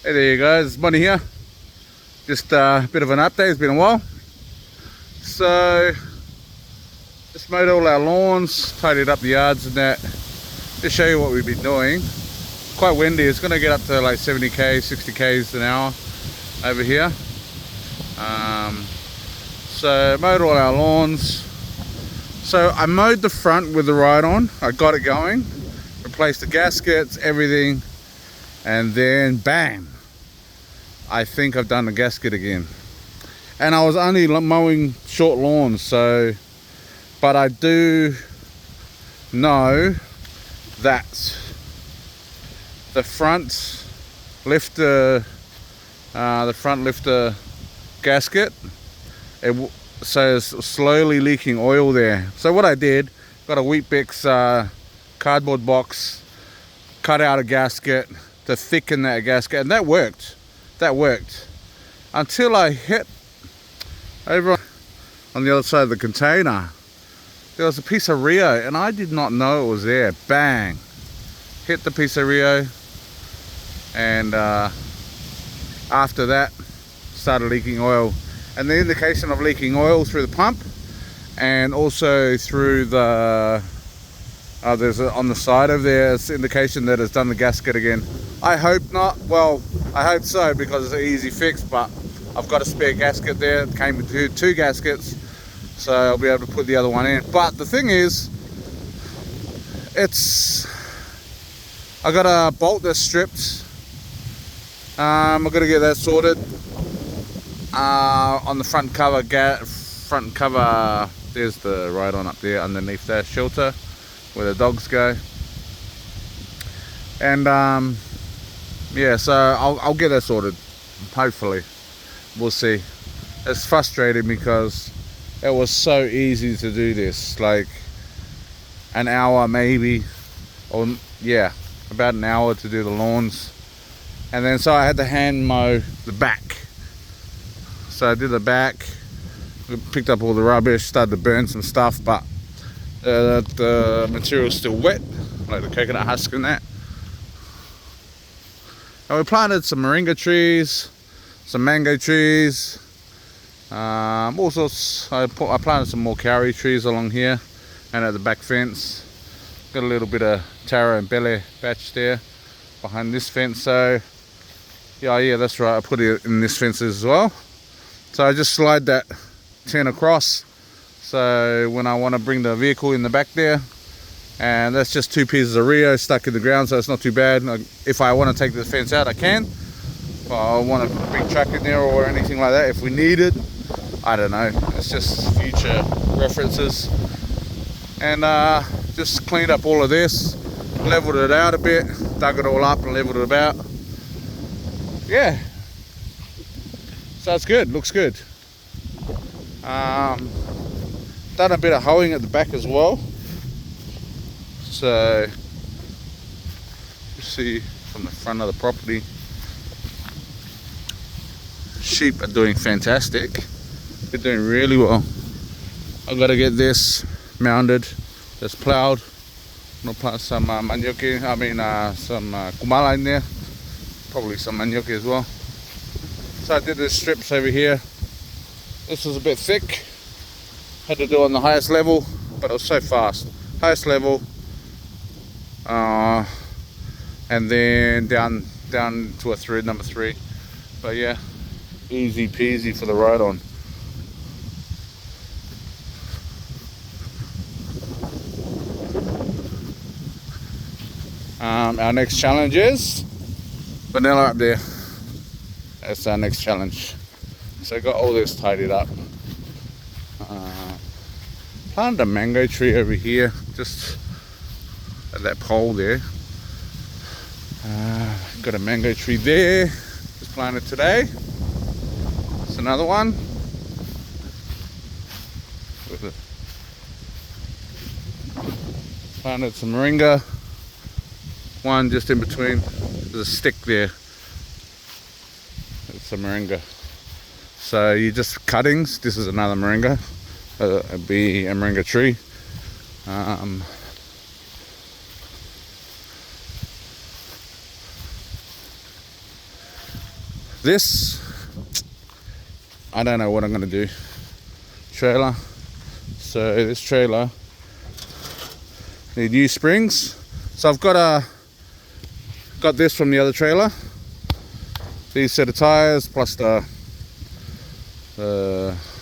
Hey, there you go, it's Bonnie here. Just a bit of an update, it's been a while. So, just mowed all our lawns, tidied up the yards and that. Just show you what we've been doing. Quite windy, it's going to get up to like 70k, 60k's an hour over here. So, mowed all our lawns. So, I mowed the front with the ride-on, I got it going, replaced the gaskets, everything, and then bam! I think I've done the gasket again. And I was only mowing short lawns, so, but I do know that the front lifter gasket, so it's slowly leaking oil there. So what I did, got a Weet-Bix cardboard box, cut out a gasket to thicken that gasket, and that worked. Until I hit over on the other side of the container, there was a piece of Rio and I did not know it was there. Bang! Hit the piece of Rio, and after that started leaking oil, and the indication of leaking oil through the pump and also through the there's on the side of there, it's indication that it's done the gasket again. I hope not. Well, I hope so, because it's an easy fix, but I've got a spare gasket there. It came with two gaskets, so I'll be able to put the other one in. But the thing is, I got a bolt that's stripped. I've got to get that sorted. On the front cover, there's the ride-on up there underneath that shelter where the dogs go. And yeah, so I'll get that sorted, hopefully. We'll see. It's frustrating because it was so easy to do this, like an hour maybe, or yeah, about an hour to do the lawns. And then so I had to hand mow the back. So I did the back, picked up all the rubbish, started to burn some stuff, but the material's still wet, like the coconut husk and that. And we planted some moringa trees, some mango trees, all sorts. I planted some more kauri trees along here and at the back fence. Got a little bit of taro and bele batch there behind this fence. So yeah, that's right, I put it in this fence as well. So I just slide that tin across, so when I want to bring the vehicle in the back there, and that's just two pieces of Rio stuck in the ground, so it's not too bad. If I want to take the fence out, I can. If I want to put a big truck in there or anything like that, if we need it, I don't know. It's just future references. And just cleaned up all of this, leveled it out a bit, dug it all up and leveled it about. Yeah. So it's good, looks good. Done a bit of hoeing at the back as well. So you see from the front of the property, sheep are doing fantastic. They're doing really well. I've got to get this mounded, that's ploughed. I'm gonna plant some manioki, some kumala in there, probably some manioki as well. So I did the strips over here. This was a bit thick, had to do it on the highest level, but it was so fast. Highest level, and then down to a thread, number 3. But yeah, easy peasy for the ride-on. Our next challenge is vanilla up there. That's our next challenge. So I got all this tidied up. Planted a mango tree over here, just at that pole there. Got a mango tree there, just planted today. It's another one. Planted some moringa. One just in between. There's a stick there. It's a moringa. So you just cuttings. This is another moringa. It'd be a moringa tree. This, I don't know what I'm going to do. Trailer. So this trailer need new springs. So I've got this from the other trailer. These set of tires plus the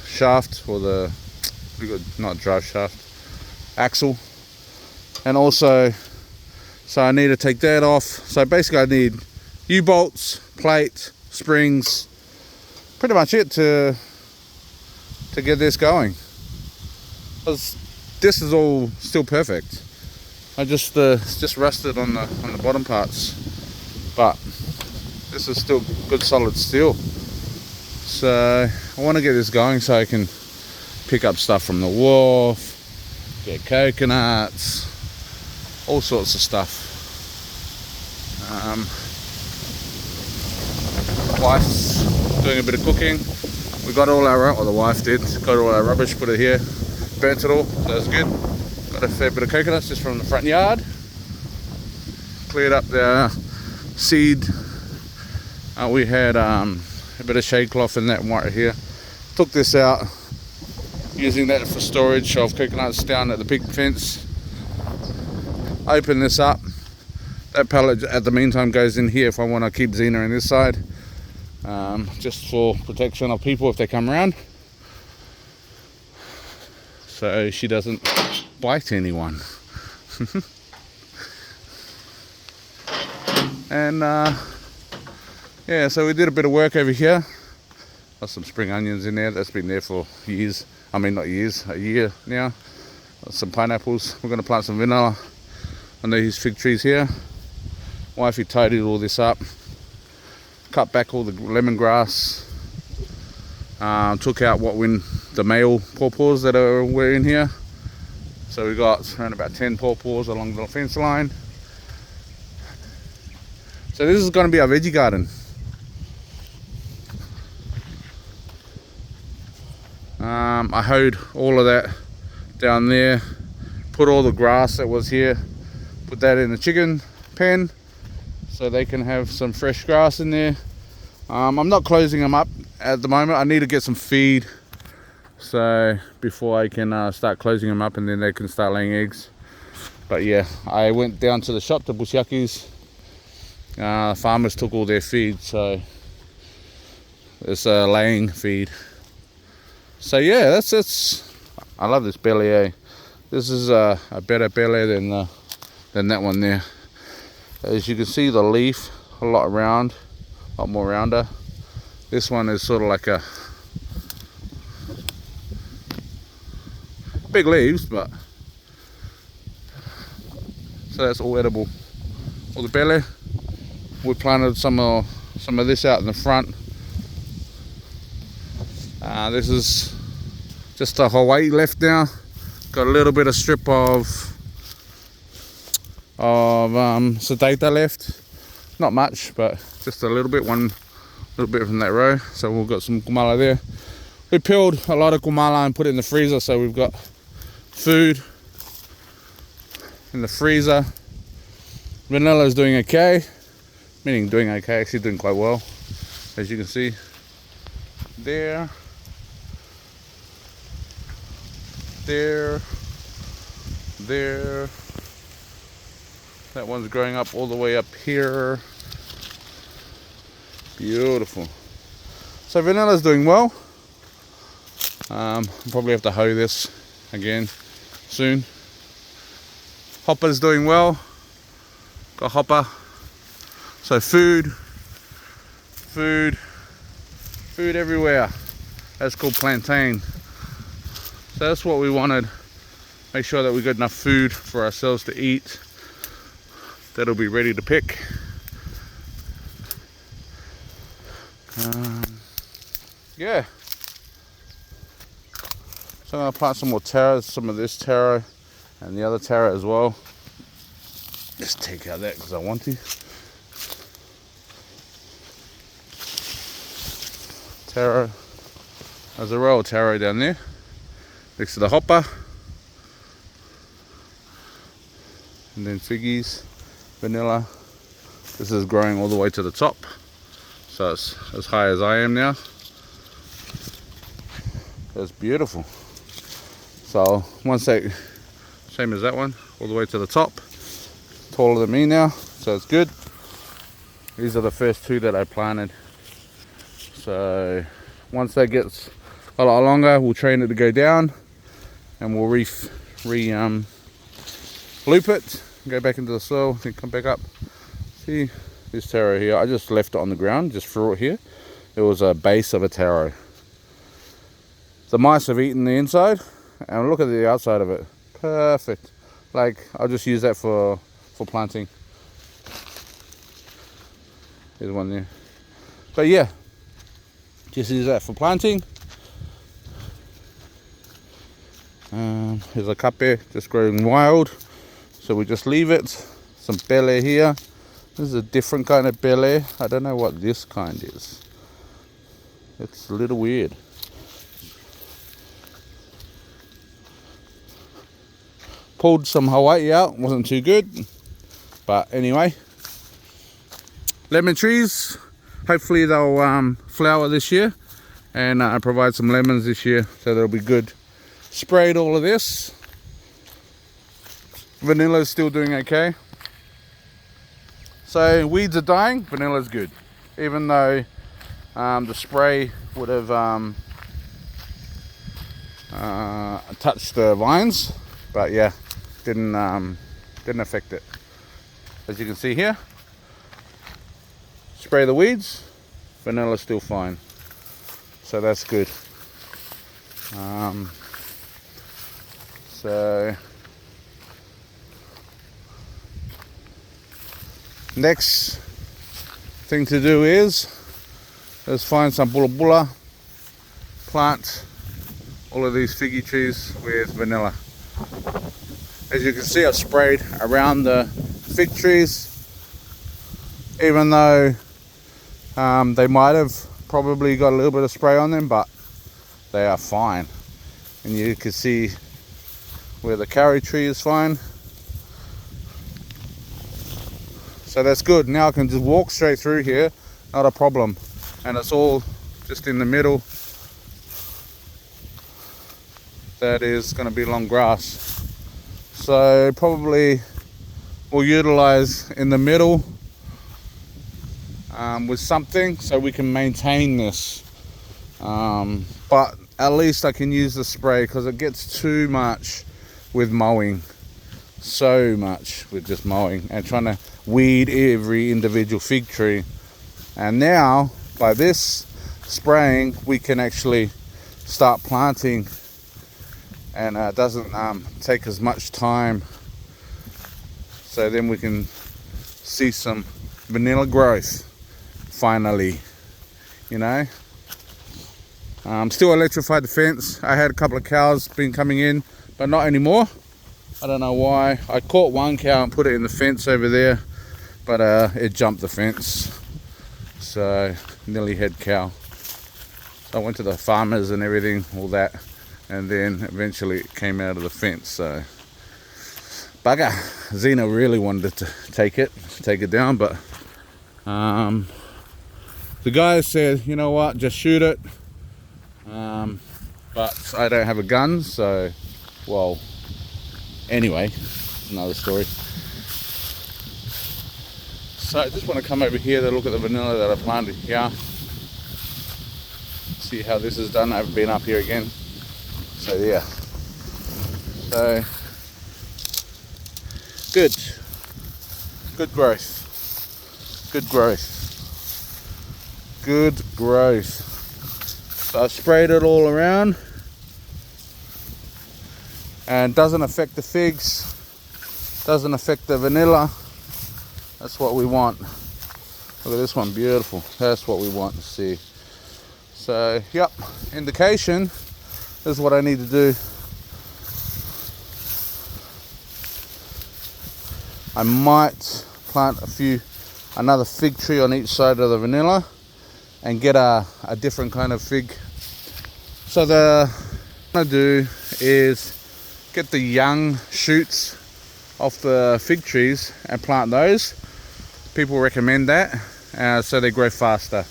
shaft, or the, not drive shaft, axle. And also, so I need to take that off. So basically I need U-bolts, plate, springs, pretty much it to get this going. Because this is all still perfect. I just rusted on the bottom parts, but this is still good solid steel. So I want to get this going so I can pick up stuff from the wharf, get coconuts, all sorts of stuff. Wife's doing a bit of cooking. We got all our, or the wife did, got all our rubbish, put it here, burnt it all, so that's good. Got a fair bit of coconuts just from the front yard. Cleared up the seed. We had a bit of shade cloth in that right here. Took this out, using that for storage of coconuts down at the pig fence. Open this up. That pallet at the meantime goes in here if I want to keep Xena on this side, just for protection of people if they come around, so she doesn't bite anyone. And yeah, so we did a bit of work over here. Got some spring onions in there. That's been there for years. I mean, not years, a year now. Got some pineapples. We're going to plant some vanilla under these fig trees here. Wifey tidied all this up, cut back all the lemongrass, took out the male pawpaws that were in here. So we got around about 10 pawpaws along the fence line. So this is going to be our veggie garden. I hoed all of that down there, put all the grass that was here, put that in the chicken pen so they can have some fresh grass in there. I'm not closing them up at the moment. I need to get some feed, so before I can start closing them up, and then they can start laying eggs. But yeah, I went down to the shop to Bushiaki's. Farmers took all their feed, so it's a laying feed. So yeah, that's I love this belly, eh? This is a better belly than that one there. As you can see, the leaf a lot more rounder. This one is sort of like a big leaves, but so that's all edible. All the belly, we planted some of this out in the front. This is just a Hawaii left now. Got a little bit of strip of Sedata left. Not much, but just a little bit, one little bit from that row. So we've got some kumala there. We peeled a lot of kumala and put it in the freezer, so we've got food in the freezer. Vanilla's doing okay, meaning doing okay, actually doing quite well, as you can see there. That one's growing up all the way up here. Beautiful. So Vanilla's doing well. Probably have to hoe this again soon. Hopper's doing well. Got Hopper. So food everywhere. That's called Plantain. So that's what we wanted. Make sure that we got enough food for ourselves to eat. That'll be ready to pick. Yeah. So I'm gonna plant some more taro, some of this taro and the other taro as well. Just take out that because I want to. Taro. There's a row of taro down there next to the hopper. And then figgies, vanilla. This is growing all the way to the top. So it's as high as I am now. It's beautiful. So once they, same as that one, all the way to the top, taller than me now, so it's good. These are the first two that I planted. So once that gets a lot longer, we'll train it to go down, and we'll loop it, go back into the soil, then come back up. See this taro here, I just left it on the ground, just threw it here. It was a base of a taro. The mice have eaten the inside, and look at the outside of it. Perfect. Like, I'll just use that for planting. There's one there. But yeah, just use that for planting. There's a kape just growing wild, so we just leave it. Some bele here. This is a different kind of bele. I don't know what this kind is. It's a little weird. Pulled some Hawaii out, wasn't too good, but anyway. Lemon trees, hopefully they'll flower this year and provide some lemons this year, so they'll be good. Sprayed all of this. Vanilla's still doing okay. So weeds are dying, vanilla's good. Even though the spray would have touched the vines, but yeah, didn't affect it. As you can see here, spray the weeds, vanilla's still fine. So that's good. So next thing to do is let's find some bula bula, plant all of these figgy trees with vanilla. As you can see, I've sprayed around the fig trees, even though they might have probably got a little bit of spray on them, but they are fine. And you can see where the curry tree is fine. So that's good. Now I can just walk straight through here, not a problem. And it's all just in the middle. That is going to be long grass. So probably we'll utilize in the middle with something so we can maintain this. But at least I can use the spray, because it gets too much with mowing. So much with just mowing and trying to weed every individual fig tree. And now by this spraying we can actually start planting, and it doesn't take as much time. So then we can see some vanilla growth finally, you know. Still electrified the fence. I had a couple of cows been coming in, but not anymore. I don't know why. I caught one cow and put it in the fence over there, but it jumped the fence, so nearly had cow. So I went to the farmers and everything, all that, and then eventually it came out of the fence. So bugger. Zena really wanted to take it down, but the guy said, you know what, just shoot it. But I don't have a gun, so, well, anyway, another story. So I just want to come over here to look at the vanilla that I planted here. See how this is done. I haven't been up here again. So yeah. So good. Good growth. Good growth. Good growth. So I sprayed it all around, and doesn't affect the figs, doesn't affect the vanilla. That's what we want. Look at this one, beautiful. That's what we want to see. So yep, indication. This is what I need to do. I might plant another fig tree on each side of the vanilla and get a different kind of fig. So what I'm gonna do is get the young shoots off the fig trees and plant those. People recommend that, so they grow faster.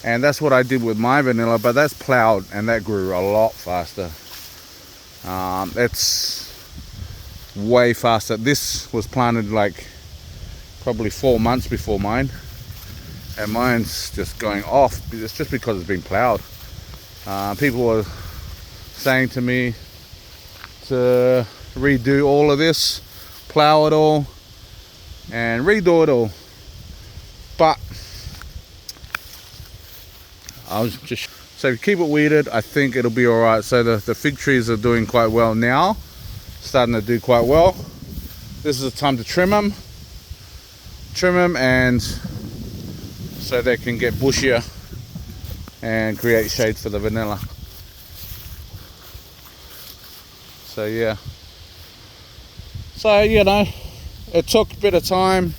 And that's what I did with my vanilla, but that's plowed and that grew a lot faster. It's way faster. This was planted like probably 4 months before mine, and mine's just going off. It's just because it's been plowed. People were saying to me to redo all of this, plow it all and redo it all, but I was just, so if you keep it weeded, I think it'll be all right. So the fig trees are doing quite well now, starting to do quite well. This is the time to trim them, and so they can get bushier and create shade for the vanilla. So yeah, so you know, it took a bit of time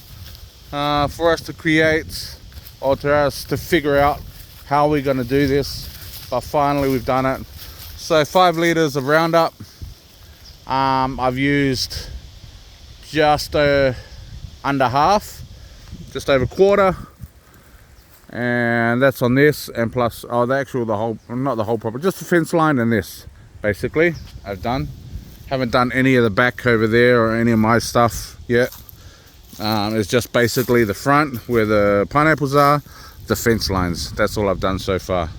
for us to create, or to us to figure out how we're going to do this, but finally we've done it. So 5 liters of Roundup. I've used just under half, just over quarter, and that's on this, and plus the whole, not the whole property, just the fence line, and this basically I've done. Haven't done any of the back over there or any of my stuff yet. It's just basically the front where the pineapples are, the fence lines. That's all I've done so far.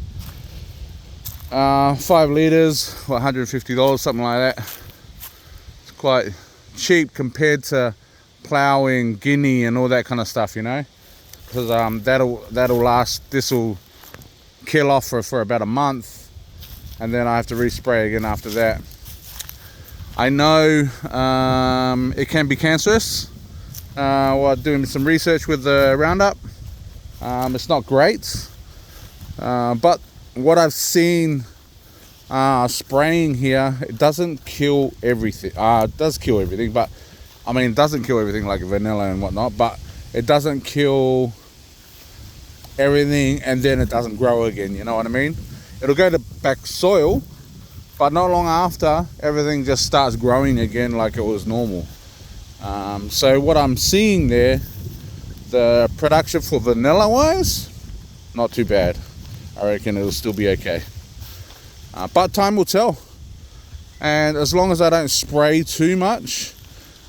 5 liters, $150, something like that. It's quite cheap compared to plowing Guinea and all that kind of stuff, you know, because that'll last. This will kill off for about a month, and then I have to respray again after that. I know it can be cancerous. While doing some research with the Roundup, it's not great, but what I've seen spraying here, it doesn't kill everything. It does kill everything, but I mean, it doesn't kill everything like vanilla and whatnot, but it doesn't kill everything and then it doesn't grow again, you know what I mean? It'll go to back soil, but not long after, everything just starts growing again like it was normal. So what I'm seeing there, the production for vanilla wise, not too bad. I reckon it'll still be okay. But time will tell. And as long as I don't spray too much,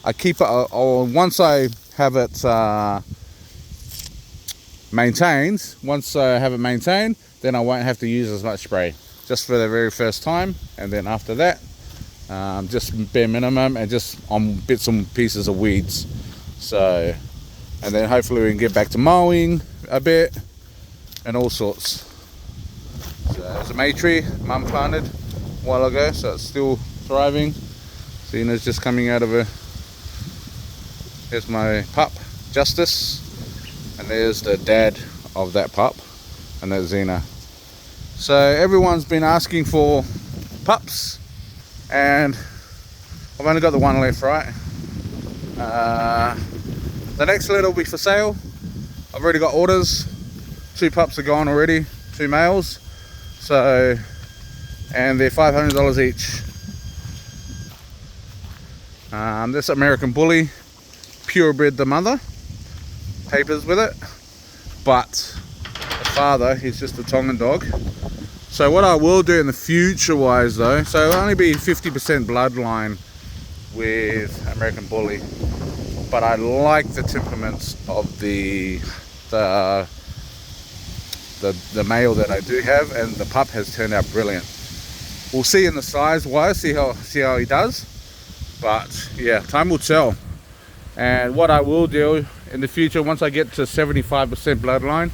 I keep it, or once I have it maintained, then I won't have to use as much spray. Just for the very first time, and then after that, just bare minimum, and just on bits and pieces of weeds. So, and then hopefully we can get back to mowing a bit and all sorts. So there's a May tree Mum planted a while ago, so it's still thriving. Zena's just coming out of her. Here's my pup, Justice, and there's the dad of that pup, and that's Zena. So everyone's been asking for pups, and I've only got the one left, right? The next litter will be for sale. I've already got orders. 2 pups are gone already, 2 males. So, and they're $500 each. This American Bully, purebred the mother, papers with it, but the father, he's just a Tongan dog. So what I will do in the future wise though, so it'll only be 50% bloodline with American Bully, but I like the temperaments of the male that I do have, and the pup has turned out brilliant. We'll see in the size wise, see how he does, but yeah, time will tell. And what I will do in the future, once I get to 75% bloodline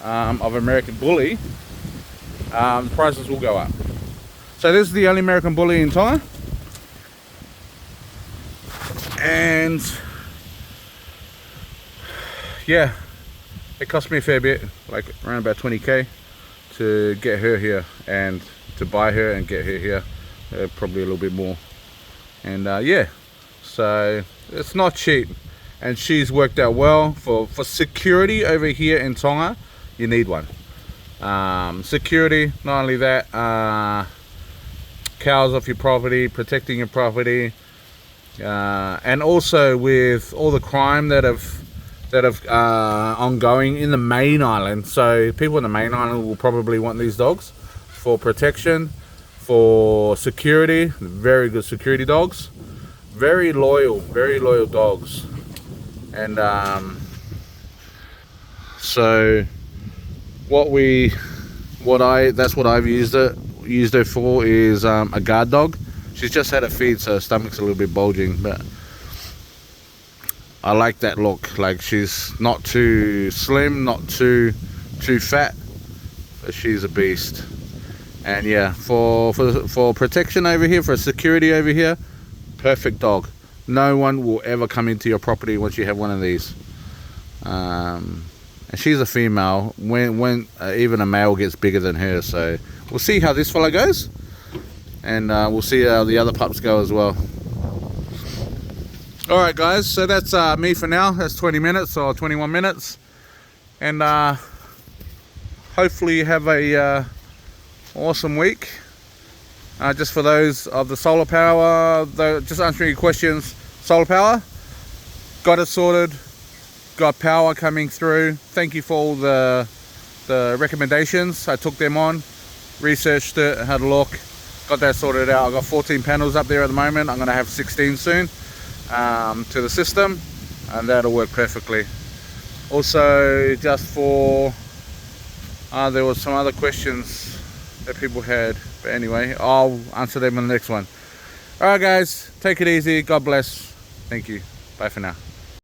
of American Bully, the prices will go up. So this is the only American Bully in Tonga, and yeah, it cost me a fair bit, like around about 20k to get her here, and to buy her and get her here, probably a little bit more. And yeah, so it's not cheap, and she's worked out well for security over here in Tonga. You need one. Security, not only that, cows off your property, protecting your property, and also with all the crime that have that are ongoing in the main island. So people in the main island will probably want these dogs for protection, for security. Very good security dogs, very loyal dogs. And so that's what I've used her for, is a guard dog. She's just had a feed, so her stomach's a little bit bulging, but I like that look. Like, she's not too slim, not too fat, but she's a beast. And yeah, for protection over here, for security over here, perfect dog. No one will ever come into your property once you have one of these. And she's a female. When even a male gets bigger than her, so we'll see how this fella goes, and we'll see how the other pups go as well. Alright guys, so that's me for now. That's 20 minutes or 21 minutes, and hopefully you have a awesome week. Just for those of the solar power, just answering your questions, solar power, got it sorted, got power coming through. Thank you for all the recommendations. I took them on, researched it, had a look, got that sorted out. I got 14 panels up there at the moment. I'm going to have 16 soon to the system, and that'll work perfectly. Also, just for there was some other questions that people had, but anyway, I'll answer them in the next one. Alright guys, take it easy, God bless, thank you, bye for now.